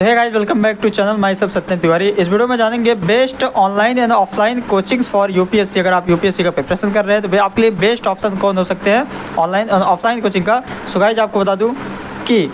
Hey guys, welcome back to channel my सब सत्यम तिवारी। इस video में जानेंगे best online and offline coachings for UPSC. अगर आप यूपीएससी का प्रिपरेशन कर रहे हैं तो आपके लिए बेस्ट ऑप्शन कौन हो सकते हैं ऑनलाइन एंड ऑफलाइन कोचिंग का। सो गाइस, आपको बता दूं कि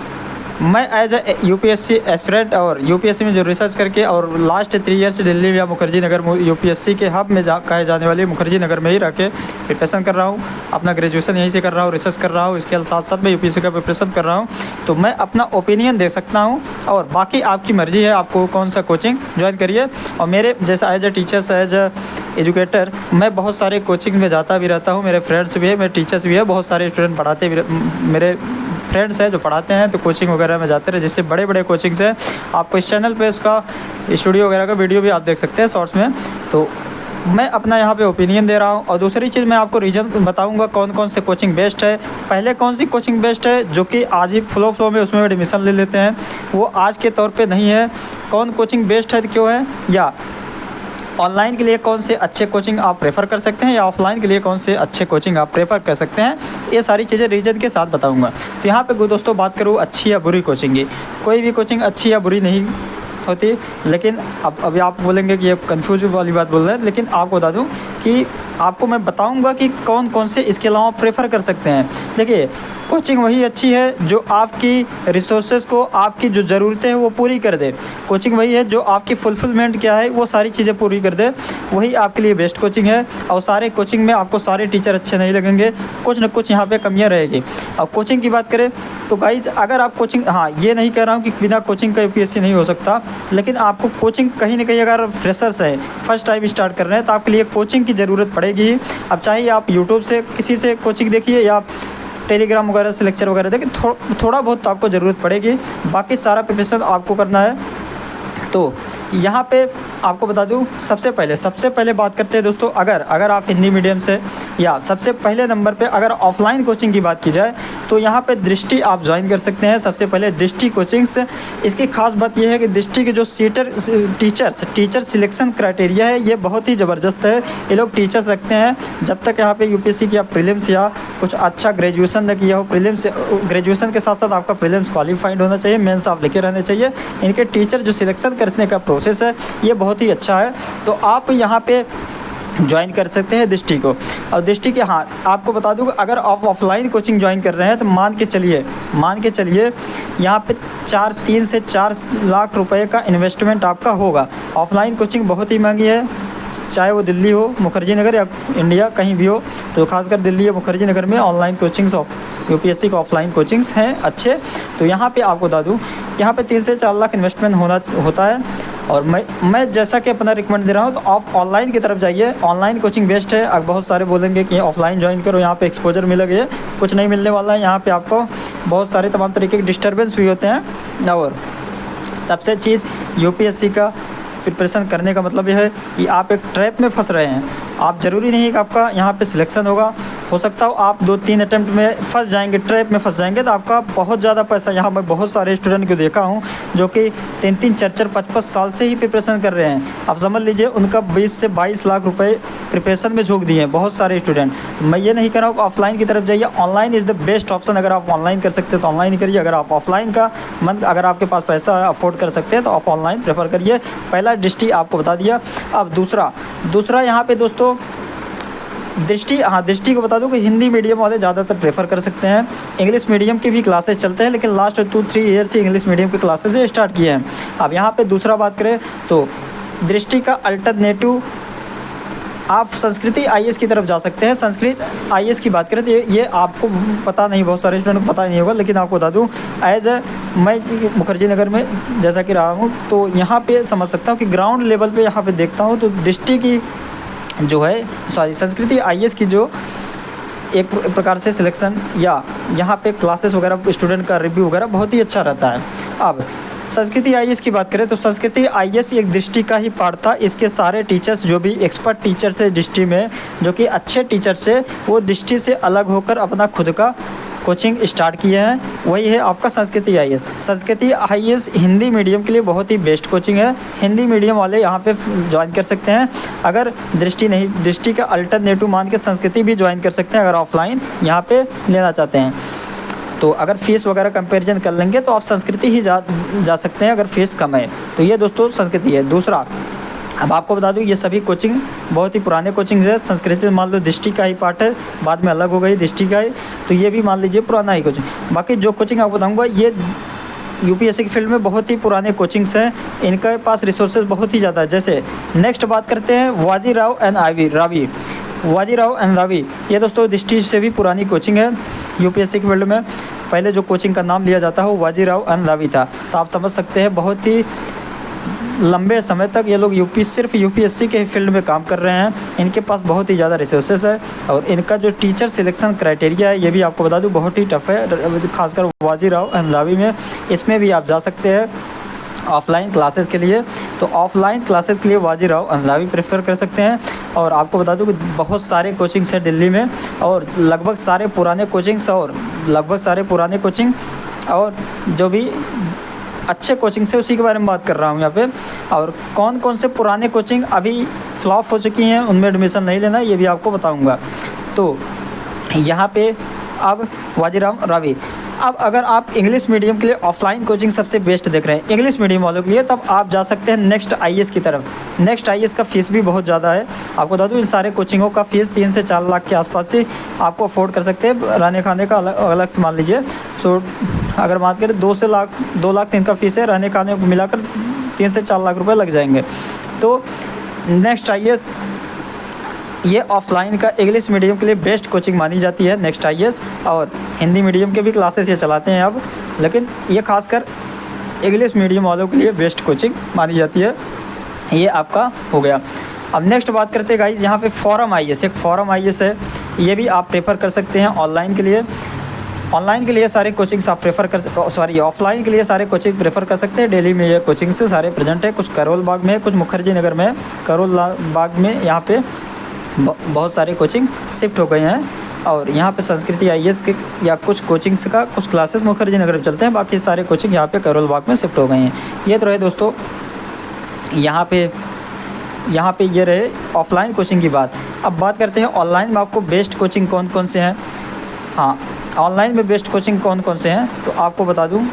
मैं एज ए यूपीएससी एस्पिरेंट और यूपीएससी में जो रिसर्च करके और लास्ट 3 ईयर से दिल्ली या मुखर्जी नगर यूपीएससी के हब में कहे जाने वाले मुखर्जी नगर में ही रह के प्रिपरेशन कर रहा हूँ। अपना ग्रेजुएशन यहीं से कर रहा हूँ, रिसर्च कर रहा हूँ, इसके साथ साथ मैं यूपीएससी का प्रिपरेशन कर रहा हूँ। तो मैं अपना ओपिनियन दे सकता हूँ और बाकी आपकी मर्ज़ी है आपको कौन सा कोचिंग ज्वाइन करिए। और मेरे जैसा as a teachers, as a educator, मैं बहुत सारे कोचिंग में जाता भी रहता हूँ। मेरे फ्रेंड्स भी है, मेरे टीचर्स भी है, बहुत सारे स्टूडेंट पढ़ाते भी, मेरे फ्रेंड्स हैं जो पढ़ाते हैं, तो कोचिंग वगैरह में जाते रहे, जिससे बड़े बड़े कोचिंग्स हैं। आपको इस चैनल पे उसका स्टूडियो वगैरह का वीडियो भी आप देख सकते हैं शॉर्ट्स में। तो मैं अपना यहाँ पे ओपिनियन दे रहा हूँ। और दूसरी चीज़, मैं आपको रीज़न बताऊँगा कौन कौन से कोचिंग बेस्ट है। पहले कौन सी कोचिंग बेस्ट है जो कि आज ही फ्लो में उसमें एडमिशन ले लेते हैं, वो आज के तौर पे नहीं है। कौन कोचिंग बेस्ट है, क्यों है, या ऑनलाइन के लिए कौन से अच्छे कोचिंग आप प्रेफर कर सकते हैं, या ऑफलाइन के लिए कौन से अच्छे कोचिंग आप प्रेफर कर सकते हैं, ये सारी चीज़ें रीजन के साथ बताऊंगा। तो यहाँ पे दोस्तों बात करूँ अच्छी या बुरी कोचिंग की, कोई भी कोचिंग अच्छी या बुरी नहीं होती। लेकिन अब अभी आप बोलेंगे कि ये कन्फ्यूज वाली बात बोल रहे हैं, लेकिन आपको बता दूं कि आपको मैं बताऊंगा कि कौन कौन से इसके अलावा प्रेफर कर सकते हैं। देखिए, कोचिंग वही अच्छी है जो आपकी रिसोर्सेज को, आपकी जो ज़रूरतें हैं वो पूरी कर दे। कोचिंग वही है जो आपकी फुलफिलमेंट क्या है वो सारी चीज़ें पूरी कर दे, वही आपके लिए बेस्ट कोचिंग है। और सारे कोचिंग में आपको सारे टीचर अच्छे नहीं लगेंगे, कुछ न कुछ यहाँ पे कमियाँ रहेगी। अब कोचिंग की बात करें तो गाइज, अगर आप कोचिंग, हाँ ये नहीं कह रहा हूँ कि बिना कोचिंग का यूपीएससी नहीं हो सकता, लेकिन आपको कोचिंग कहीं ना कहीं, अगर फ्रेशर्स हैं, फर्स्ट टाइम स्टार्ट कर रहे हैं, तो आपके लिए कोचिंग की ज़रूरत पड़ेगी। अब चाहे आप यूट्यूब से किसी से कोचिंग देखिए या टेलीग्राम वगैरह से लेक्चर वगैरह देखिए, थोड़ा बहुत तो आपको ज़रूरत पड़ेगी, बाकी सारा प्रिपरेशन आपको करना है। तो यहाँ पे आपको बता दूँ, सबसे पहले बात करते हैं दोस्तों, अगर आप हिंदी मीडियम से, या सबसे पहले नंबर पे अगर ऑफलाइन कोचिंग की बात की जाए तो यहाँ पे दृष्टि आप ज्वाइन कर सकते हैं। सबसे पहले दृष्टि कोचिंग्स, इसकी खास बात यह है कि दृष्टि के जो टीचर सिलेक्शन क्राइटेरिया है ये बहुत ही ज़बरदस्त है। ये लोग टीचर्स रखते हैं, जब तक यहाँ पे यूपीएससी की आप प्रीलिम्स या कुछ अच्छा ग्रेजुएशन न किया हो, प्रीलिम्स, ग्रेजुएशन के साथ साथ आपका प्रीलिम्स क्वालिफाइड होना चाहिए, मेंस आप लेके रहने चाहिए। इनके टीचर जो सिलेक्शन करने का प्रोसेस है ये बहुत ही अच्छा है, तो आप यहाँ पे ज्वाइन कर सकते हैं दृष्टि को। और दृष्टि के, हाँ आपको बता दूँ, अगर आप ऑफलाइन कोचिंग ज्वाइन कर रहे हैं तो मान के चलिए यहाँ पे 3 से 4 लाख रुपए का इन्वेस्टमेंट आपका होगा। ऑफलाइन कोचिंग बहुत ही महंगी है, चाहे वो दिल्ली हो, मुखर्जी नगर, या इंडिया कहीं भी हो। तो खासकर दिल्ली या मुखर्जी नगर में ऑनलाइन कोचिंग्स यूपीएससी का ऑफलाइन कोचिंग्स हैं अच्छे। तो यहाँ पे आपको बता दूँ, यहाँ पे 3 से 4 लाख इन्वेस्टमेंट होता है। और मैं जैसा कि अपना रिकमेंड दे रहा हूँ, तो आप ऑनलाइन की तरफ जाइए, ऑनलाइन कोचिंग बेस्ट है। अब बहुत सारे बोलेंगे कि ऑफलाइन ज्वाइन करो, यहाँ पे एक्सपोजर मिलेगा, कुछ नहीं मिलने वाला है। यहाँ पे आपको बहुत सारे तमाम तरीके के डिस्टर्बेंस भी होते हैं। और सबसे चीज़, यूपीएससी का प्रिपरेशन करने का मतलब यह है कि आप एक ट्रैप में फंस रहे हैं। आप ज़रूरी नहीं है कि आपका यहाँ पे सिलेक्शन होगा, हो सकता हो आप 2-3 अटैम्प्ट में फंस जाएंगे, ट्रैप में फंस जाएंगे, तो आपका बहुत ज़्यादा पैसा, यहाँ मैं बहुत सारे स्टूडेंट को देखा हूँ जो कि 3-3, 4-4, 5-5 साल से ही प्रिपरेशन कर रहे हैं। आप समझ लीजिए उनका 20 से 22 लाख रुपए प्रिपरेशन में झोंक दिए हैं बहुत सारे स्टूडेंट। मैं ये नहीं कह रहा हूँ ऑफलाइन की तरफ जाइए, online is the best option. अगर आप ऑनलाइन कर सकते हैं तो ऑनलाइन करिए, अगर आप ऑफलाइन का अगर आपके पास पैसा अफोर्ड कर सकते हैं तो आप ऑनलाइन प्रेफर करिए। पहला दृष्टि आपको बता दिया। अब दूसरा यहाँ पे दोस्तों दृष्टि, हाँ दृष्टि को बता दूं कि हिंदी मीडियम वाले ज़्यादातर प्रेफर कर सकते हैं। इंग्लिश मीडियम की भी क्लासेस चलते हैं, लेकिन लास्ट 2-3 ईयर से इंग्लिश मीडियम की क्लासेस स्टार्ट किए हैं। अब यहाँ पे दूसरा बात करें तो दृष्टि का अल्टरनेटिव आप संस्कृति आईएएस की तरफ जा सकते हैं। संस्कृत आईएएस की बात करें तो ये आपको पता नहीं, बहुत सारे स्टूडेंट को पता नहीं होगा, लेकिन आपको बता दूं, मैं मुखर्जी नगर में जैसा कि रहा हूँ, तो यहाँ पे समझ सकता हूँ कि ग्राउंड लेवल पे यहाँ पे देखता हूँ तो दृष्टि की जो है, संस्कृति आईएएस की जो एक प्रकार से सिलेक्शन या यहाँ पे क्लासेस वगैरह, स्टूडेंट का रिव्यू वगैरह बहुत ही अच्छा रहता है। अब संस्कृति आईएएस की बात करें तो संस्कृति आईएएस एक दृष्टि का ही पार्ट था। इसके सारे टीचर्स जो भी एक्सपर्ट टीचर थे दृष्टि में, जो कि अच्छे टीचर्स थे, वो दृष्टि से अलग होकर अपना खुद का कोचिंग स्टार्ट किए हैं। वही है आपका संस्कृति आईएएस। संस्कृति आईएएस हिंदी मीडियम के लिए बहुत ही बेस्ट कोचिंग है। हिंदी मीडियम वाले यहाँ पे ज्वाइन कर सकते हैं। अगर दृष्टि का अल्टरनेटिव मान के संस्कृति भी ज्वाइन कर सकते हैं, अगर ऑफलाइन यहाँ पे लेना चाहते हैं। तो अगर फ़ीस वगैरह कंपैरिजन कर लेंगे तो आप संस्कृति ही जा सकते हैं अगर फ़ीस कम है। तो ये दोस्तों संस्कृति है। दूसरा, अब आपको बता दूं ये सभी कोचिंग बहुत ही पुराने कोचिंग है। संस्कृति मान लो दृष्टि का ही पार्ट है, बाद में अलग हो गई दृष्टि का ही, तो ये भी मान लीजिए पुराना ही कोचिंग। बाकी जो कोचिंग आपको बताऊँगा ये यूपीएससी की फील्ड में बहुत ही पुराने कोचिंग्स हैं, इनके पास रिसोर्सेज बहुत ही ज़्यादा है। जैसे नेक्स्ट बात करते हैं वाजीराव एंड रावी। वाजीराव एंड रावी ये दोस्तों दृष्टि से भी पुरानी कोचिंग है यूपीएससी की फील्ड में। पहले जो कोचिंग का नाम लिया जाता है वो वाजीराव एंड रावी था। तो आप समझ सकते हैं बहुत ही लंबे समय तक ये लोग सिर्फ यूपीएससी के फील्ड में काम कर रहे हैं। इनके पास बहुत ही ज़्यादा रिसोर्सेस है और इनका जो टीचर सिलेक्शन क्राइटेरिया है ये भी आपको बता दूं बहुत ही टफ है, खासकर वाजीराव एंड रावी में। इसमें भी आप जा सकते हैं ऑफलाइन क्लासेस के लिए। तो ऑफलाइन क्लासेस के लिए वाजीराव एंड रावी प्रेफर कर सकते हैं। और आपको बता दूं कि बहुत सारे कोचिंग्स हैं दिल्ली में और लगभग सारे पुराने कोचिंग और जो भी अच्छे कोचिंग से उसी के बारे में बात कर रहा हूँ यहाँ पे। और कौन कौन से पुराने कोचिंग अभी फ्लॉप हो चुकी हैं उनमें एडमिशन नहीं लेना ये भी आपको बताऊँगा। तो यहाँ पे अब वाजीराव रावी। अब अगर आप इंग्लिश मीडियम के लिए ऑफलाइन कोचिंग सबसे बेस्ट देख रहे हैं इंग्लिश मीडियम वालों के लिए, तब आप जा सकते हैं नेक्स्ट आईएएस की तरफ। नेक्स्ट आईएएस का फ़ीस भी बहुत ज़्यादा है। आपको बता दूँ इन सारे कोचिंगों का फ़ीस 3 से 4 लाख के आसपास से आपको अफोर्ड कर सकते हैं। रहने खाने का अलग से मान लीजिए। सो अगर बात करें 2 लाख 3 का फ़ीस है, रहने खाने को मिलाकर 3 से 4 लाख रुपये लग जाएंगे। तो नेक्स्ट आईएएस ये ऑफलाइन का इंग्लिश मीडियम के लिए बेस्ट कोचिंग मानी जाती है नेक्स्ट आईएएस। और हिंदी मीडियम के भी क्लासेस ये चलाते हैं अब, लेकिन ये खासकर इंग्लिश मीडियम वालों के लिए बेस्ट कोचिंग मानी जाती है। ये आपका हो गया। अब नेक्स्ट बात करते हैं गाइस यहाँ पे फॉरम आईएएस। एक फॉरम आईएएस है, ये भी आप प्रेफर कर सकते हैं ऑनलाइन के लिए। ऑनलाइन के लिए सारे कोचिंग्स आप ऑफलाइन के लिए सारे कोचिंग प्रेफर कर सकते हैं। दिल्ली में ये कोचिंग से सारे प्रेजेंट है। कुछ करोल बाग में, कुछ मुखर्जी नगर में। करोल बाग में यहाँ पे बहुत सारे कोचिंग शिफ्ट हो गए हैं और यहाँ पे संस्कृति आईएएस के या कुछ कोचिंग्स का कुछ क्लासेस मुखर्जी नगर में चलते हैं। बाकी सारे कोचिंग यहाँ पे करोल बाग में शिफ्ट हो गए हैं। ये तो रहे दोस्तों यहाँ पे ये रहे ऑफलाइन कोचिंग की बात। अब बात करते हैं ऑनलाइन में आपको बेस्ट कोचिंग कौन कौन से हैं। हाँ, ऑनलाइन में बेस्ट कोचिंग कौन कौन से हैं तो आपको बता दूँ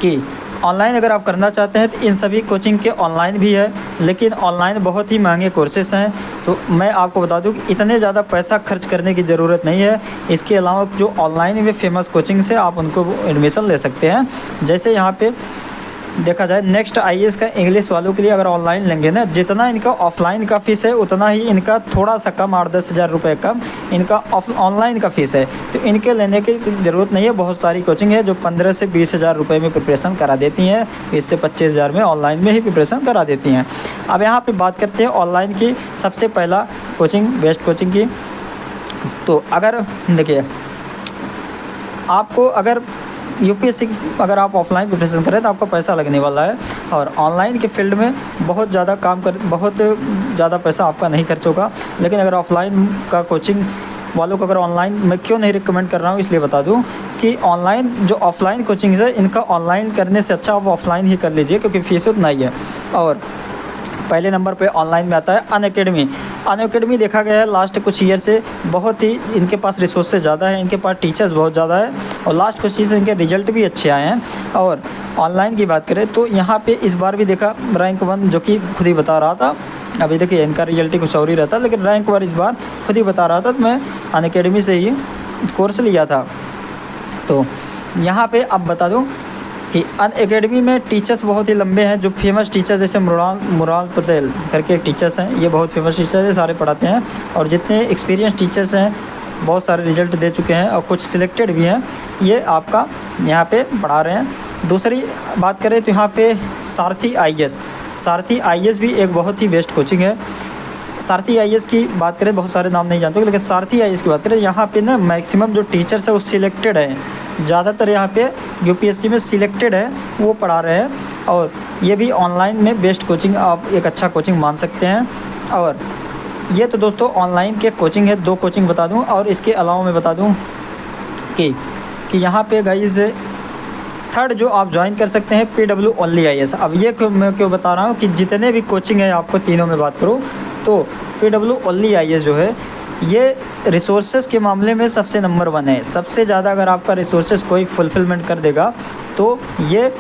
कि ऑनलाइन अगर आप करना चाहते हैं तो इन सभी कोचिंग के ऑनलाइन भी है, लेकिन ऑनलाइन बहुत ही महंगे कोर्सेस हैं। तो मैं आपको बता दूं कि इतने ज़्यादा पैसा खर्च करने की ज़रूरत नहीं है। इसके अलावा जो ऑनलाइन में फेमस कोचिंग से आप उनको एडमिशन ले सकते हैं। जैसे यहाँ पे देखा जाए नेक्स्ट आईएएस का इंग्लिश वालों के लिए अगर ऑनलाइन लेंगे ना, जितना इनका ऑफलाइन का फ़ीस है उतना ही इनका थोड़ा सा कम 8-10 हज़ार रुपये कम इनका ऑनलाइन का फ़ीस है। तो इनके लेने की ज़रूरत नहीं है। बहुत सारी कोचिंग है जो 15 से 20 हज़ार रुपये में प्रिपरेशन करा देती हैं, 20 से 25 हज़ार में ऑनलाइन में ही प्रिपरेशन करा देती हैं। अब यहाँ पर बात करते हैं ऑनलाइन की सबसे पहला कोचिंग बेस्ट कोचिंग की। तो अगर देखिए आपको अगर यूपीएससी अगर आप ऑफलाइन प्रिपरेशन करें तो आपका पैसा लगने वाला है और ऑनलाइन के फील्ड में बहुत ज़्यादा पैसा आपका नहीं खर्च होगा। लेकिन अगर ऑफलाइन का कोचिंग वालों को अगर ऑनलाइन मैं क्यों नहीं रिकमेंड कर रहा हूँ इसलिए बता दूँ कि ऑनलाइन जो ऑफलाइन कोचिंग है इनका ऑनलाइन करने से अच्छा आप ऑफलाइन ही कर लीजिए क्योंकि फ़ीस उतना ही है। और पहले नंबर पे ऑनलाइन में आता है अनअकैडमी। अनअकैडमी देखा गया है लास्ट कुछ ईयर से बहुत ही इनके पास रिसोर्सेज ज़्यादा है, इनके पास टीचर्स बहुत ज़्यादा है और लास्ट कुछ ईयर से इनके रिजल्ट भी अच्छे आए हैं। और ऑनलाइन की बात करें तो यहाँ पे इस बार भी देखा रैंक 1 जो कि खुद ही बता रहा था, अभी देखिए इनका रिजल्ट ही कुछ और ही रहता, लेकिन रैंक 1 इस बार खुद ही बता रहा था। तो मैं अनअकैडमी से ही कोर्स लिया था। तो यहाँ पर अब बता दूँ कि अनअकैडमी में टीचर्स बहुत ही लंबे हैं। जो फेमस टीचर्स जैसे मुराल पटेल करके एक टीचर्स हैं, ये बहुत फेमस टीचर्स हैं, सारे पढ़ाते हैं। और जितने एक्सपीरियंस टीचर्स हैं बहुत सारे रिजल्ट दे चुके हैं और कुछ सिलेक्टेड भी हैं, ये आपका यहाँ पे पढ़ा रहे हैं। दूसरी बात करें तो यहाँ पे सारथी आईएएस भी एक बहुत ही बेस्ट कोचिंग है। सारथी आईएएस की बात करें, बहुत सारे नाम नहीं जानते लेकिन सारथी आईएएस की बात करें यहाँ पे ना मैक्सिमम जो टीचर्स है वो सिलेक्टेड हैं, ज़्यादातर यहाँ पे यूपीएससी में सिलेक्टेड है वो पढ़ा रहे हैं। और ये भी ऑनलाइन में बेस्ट कोचिंग आप एक अच्छा कोचिंग मान सकते हैं। और ये तो दोस्तों ऑनलाइन के कोचिंग है, 2 कोचिंग बता दूं। और इसके अलावा मैं बता दूं कि यहाँ पे गाइस थर्ड जो आप ज्वाइन कर सकते हैं PW ओनली आईएएस। अब ये मैं क्यों बता रहा हूँ कि जितने भी कोचिंग है आपको तीनों में बात करूँ तो PW ओनली आईएएस जो है ये रिसोर्सेज के मामले में सबसे नंबर 1 है। सबसे ज़्यादा अगर आपका रिसोर्सेज कोई फुलफिलमेंट कर देगा तो ये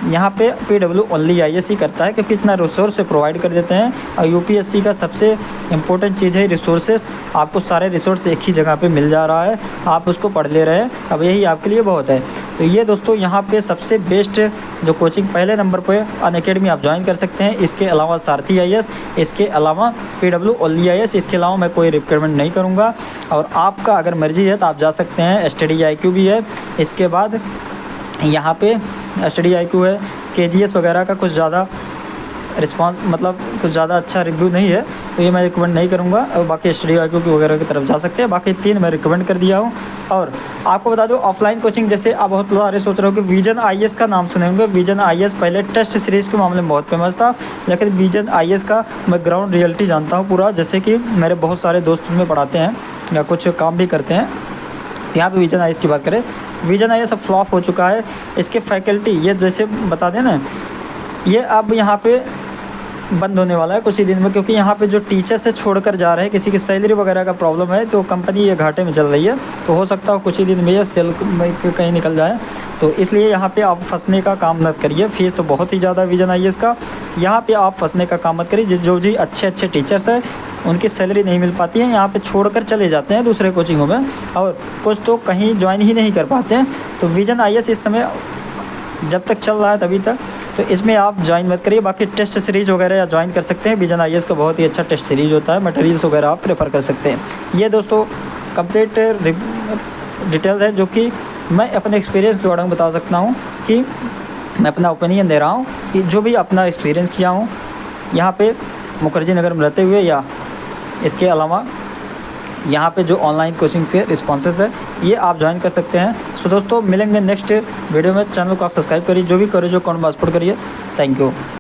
यहाँ पे PWOnly ही करता है, क्योंकि इतना रिसोर्स प्रोवाइड कर देते हैं। और यूपीएससी का सबसे इम्पोर्टेंट चीज़ है रिसोर्सेज। आपको सारे रिसोर्स एक ही जगह पे मिल जा रहा है, आप उसको पढ़ ले रहे हैं, अब यही आपके लिए बहुत है। तो ये दोस्तों यहाँ पे सबसे बेस्ट जो कोचिंग पहले नंबर पे अनअकैडमी आप ज्वाइन कर सकते हैं। इसके अलावा सारथी IAS, इसके अलावा PWOnly IAS, इसके अलावा मैं कोई रिकमेंड नहीं करूँगा। और आपका अगर मर्जी है तो आप जा सकते हैं। StudyIQ भी है, इसके बाद यहाँ पे StudyIQ है। KGS वगैरह का कुछ ज़्यादा रिस्पांस मतलब कुछ ज़्यादा अच्छा रिव्यू नहीं है, तो ये मैं रिकमेंड नहीं करूँगा। और बाकी StudyIQ की वगैरह की तरफ जा सकते हैं। बाकी 3 मैं रिकमेंड कर दिया हूँ। और आपको बता दूँ ऑफलाइन कोचिंग, जैसे आप बहुत सारे सोच रहे हो कि विजन IAS का नाम सुने होंगे। विजन IAS पहले टेस्ट सीरीज़ के मामले में बहुत फेमस था, लेकिन विजन IAS का मैं ग्राउंड रियलिटी जानता हूँ पूरा, जैसे कि मेरे बहुत सारे दोस्त उसमें पढ़ाते हैं या कुछ काम भी करते हैं। यहाँ पे विजन IAS की बात करें, विजन IAS अब फ्लॉप हो चुका है। इसके फैकल्टी ये जैसे बता दें ना, ये अब यहाँ पे बंद होने वाला है कुछ ही दिन में, क्योंकि यहाँ पे जो टीचर से छोड़कर जा रहे हैं, किसी की सैलरी वगैरह का प्रॉब्लम है, तो कंपनी ये घाटे में चल रही है। तो हो सकता है कुछ ही दिन में ये सेल कहीं निकल जाए, तो इसलिए यहाँ पे आप फंसने का काम मत करिए। फीस तो बहुत ही ज़्यादा विजन IAS का, यहाँ पे आप फंसने का काम मत करिए। जो जी अच्छे टीचर्स हैं उनकी सैलरी नहीं मिल पाती है, यहाँ पे छोड़कर चले जाते हैं दूसरे कोचिंगों में, और कुछ तो कहीं ज्वाइन ही नहीं कर पाते हैं। तो विजन IAS इस समय जब तक चल रहा है तभी तक, तो इसमें आप ज्वाइन मत करिए। बाकी टेस्ट सीरीज़ वगैरह आप ज्वाइन कर सकते हैं। विजन IAS का बहुत ही अच्छा टेस्ट सीरीज़ होता है, मटेरियल्स वगैरह आप प्रेफर कर सकते हैं। ये दोस्तों कंप्लीट डिटेल्स है जो कि मैं अपने एक्सपीरियंस के बारे में बता सकता हूँ, कि मैं अपना ओपिनियन दे रहा हूँ कि जो भी अपना एक्सपीरियंस किया हूँ यहाँ पे मुखर्जी नगर में रहते हुए, या इसके अलावा यहाँ पे जो ऑनलाइन कोचिंग से रिस्पॉन्सेस है ये आप ज्वाइन कर सकते हैं। सो दोस्तों मिलेंगे नेक्स्ट वीडियो में। चैनल को आप सब्सक्राइब करिए, जो भी करो जो कमेंट पासपोर्ट करिए। Thank you.